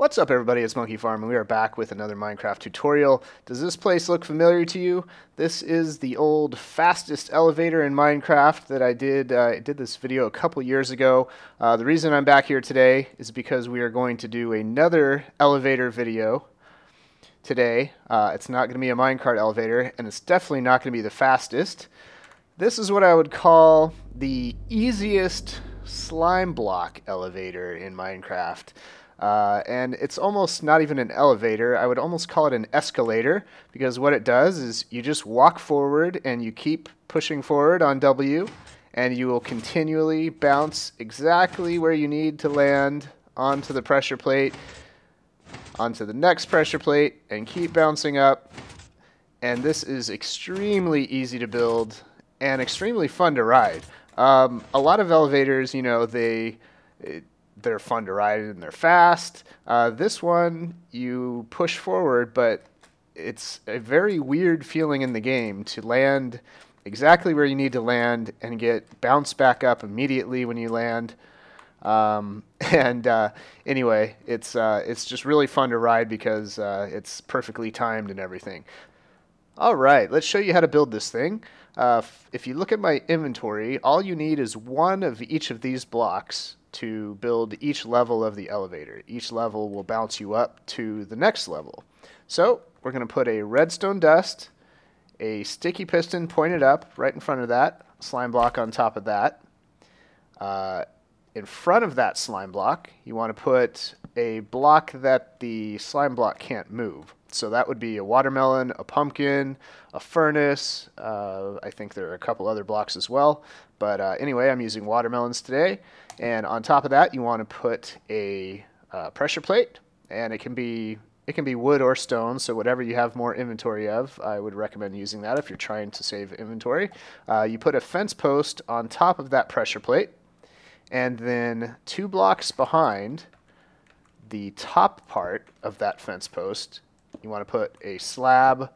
What's up everybody, it's Monkey Farm and we are back with another Minecraft tutorial. Does this place look familiar to you? This is the old fastest elevator in Minecraft that I did this video a couple years ago. The reason I'm back here today is because we are going to do another elevator video today. It's not going to be a minecart elevator and it's definitely not going to be the fastest. This is what I would call the easiest slime block elevator in Minecraft. And it's almost not even an elevator. I would almost call it an escalator, because what it does is you just walk forward and you keep pushing forward on W and you will continually bounce exactly where you need to land onto the pressure plate, onto the next pressure plate, and keep bouncing up. And this is extremely easy to build and extremely fun to ride. A lot of elevators, you know, they're fun to ride and they're fast. This one, you push forward, but it's a very weird feeling in the game to land exactly where you need to land and get bounced back up immediately when you land. Anyway, it's just really fun to ride because it's perfectly timed and everything. Alright, let's show you how to build this thing. If you look at my inventory, all you need is one of each of these blocks to build each level of the elevator. Each level will bounce you up to the next level. So we're going to put a redstone dust, a sticky piston pointed up right in front of that, slime block on top of that. In front of that slime block, you want to put a block that the slime block can't move. So that would be a watermelon, a pumpkin, a furnace. I think there are a couple other blocks as well. But anyway, I'm using watermelons today. And on top of that, you want to put a pressure plate. And it can be wood or stone, so whatever you have more inventory of, I would recommend using that if you're trying to save inventory. You put a fence post on top of that pressure plate. And then 2 blocks behind the top part of that fence post, you want to put a slab,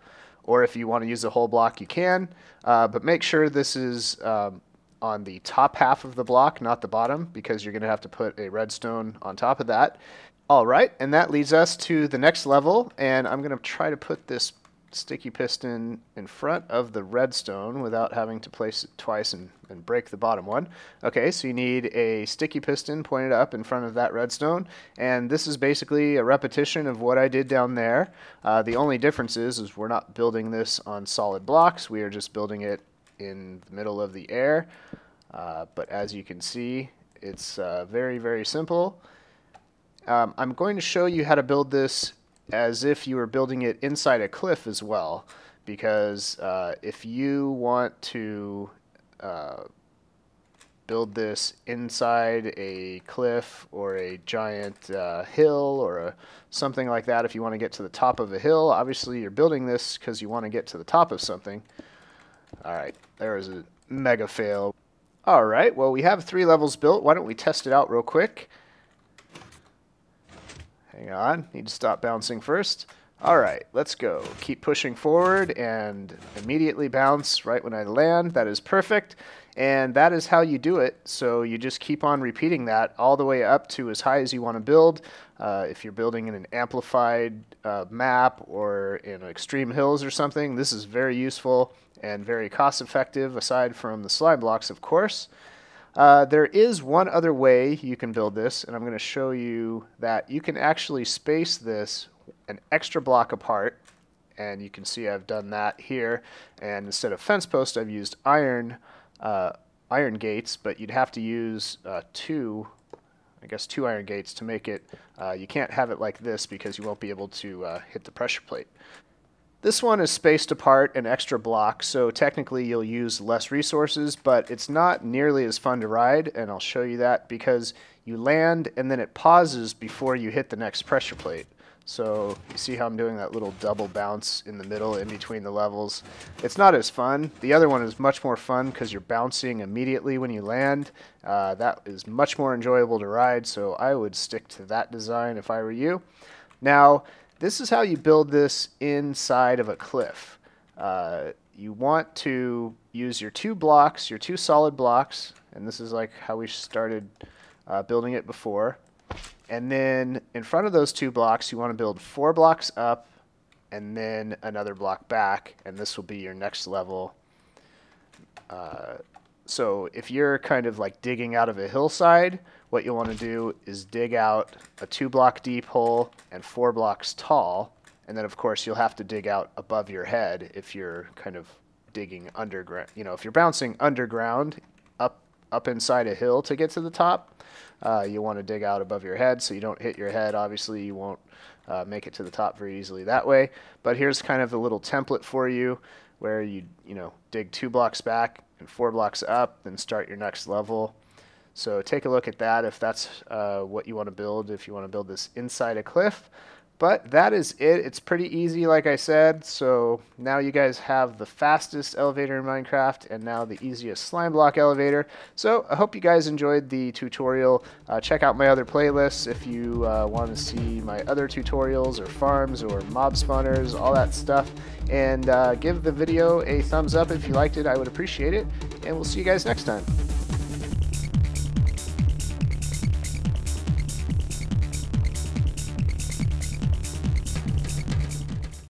or if you want to use a whole block, you can. But make sure this is on the top half of the block, not the bottom, because you're going to have to put a redstone on top of that. All right, and that leads us to the next level, and I'm going to try to put this sticky piston in front of the redstone without having to place it twice and break the bottom one. Okay, so you need a sticky piston pointed up in front of that redstone, and this is basically a repetition of what I did down there. The only difference is we're not building this on solid blocks, we are just building it in the middle of the air. But as you can see, it's very, very simple. I'm going to show you how to build this as if you were building it inside a cliff as well, because if you want to build this inside a cliff or a giant hill or something like that, if you want to get to the top of a hill, obviously you're building this because you want to get to the top of something. Alright, there is a mega fail. Alright, well we have 3 levels built. Why don't we test it out real quick? Hang on, need to stop bouncing first. Alright, let's go. Keep pushing forward and immediately bounce right when I land. That is perfect. And that is how you do it. So you just keep on repeating that all the way up to as high as you want to build. If you're building in an amplified map or in extreme hills or something, this is very useful and very cost effective, aside from the slime blocks, of course. There is one other way you can build this, and I'm going to show you that you can actually space this an extra block apart, and you can see I've done that here, and instead of fence post I've used iron gates, but you'd have to use two iron gates to make it. You can't have it like this because you won't be able to hit the pressure plate. This one is spaced apart an extra block, so technically you'll use less resources, but it's not nearly as fun to ride, and I'll show you that because you land and then it pauses before you hit the next pressure plate. So you see how I'm doing that little double bounce in the middle in between the levels. It's not as fun. The other one is much more fun because you're bouncing immediately when you land. That is much more enjoyable to ride, so I would stick to that design if I were you. Now, this is how you build this inside of a cliff. You want to use your 2 blocks, your 2 solid blocks, and this is like how we started building it before. And then in front of those 2 blocks, you want to build 4 blocks up and then another block back, and this will be your next level. So if you're kind of like digging out of a hillside, what you'll want to do is dig out a 2-block deep hole and 4 blocks tall, and then of course you'll have to dig out above your head if you're kind of digging underground. You know, if you're bouncing underground up inside a hill to get to the top, you want to dig out above your head so you don't hit your head. Obviously you won't make it to the top very easily that way, but here's kind of a little template for you where you dig 2 blocks back and 4 blocks up, then start your next level. So take a look at that if that's what you want to build, if you want to build this inside a cliff. But that is it. It's pretty easy, like I said. So now you guys have the fastest elevator in Minecraft and now the easiest slime block elevator. So I hope you guys enjoyed the tutorial. Check out my other playlists if you want to see my other tutorials or farms or mob spawners, all that stuff. And give the video a thumbs up if you liked it. I would appreciate it. And we'll see you guys next time.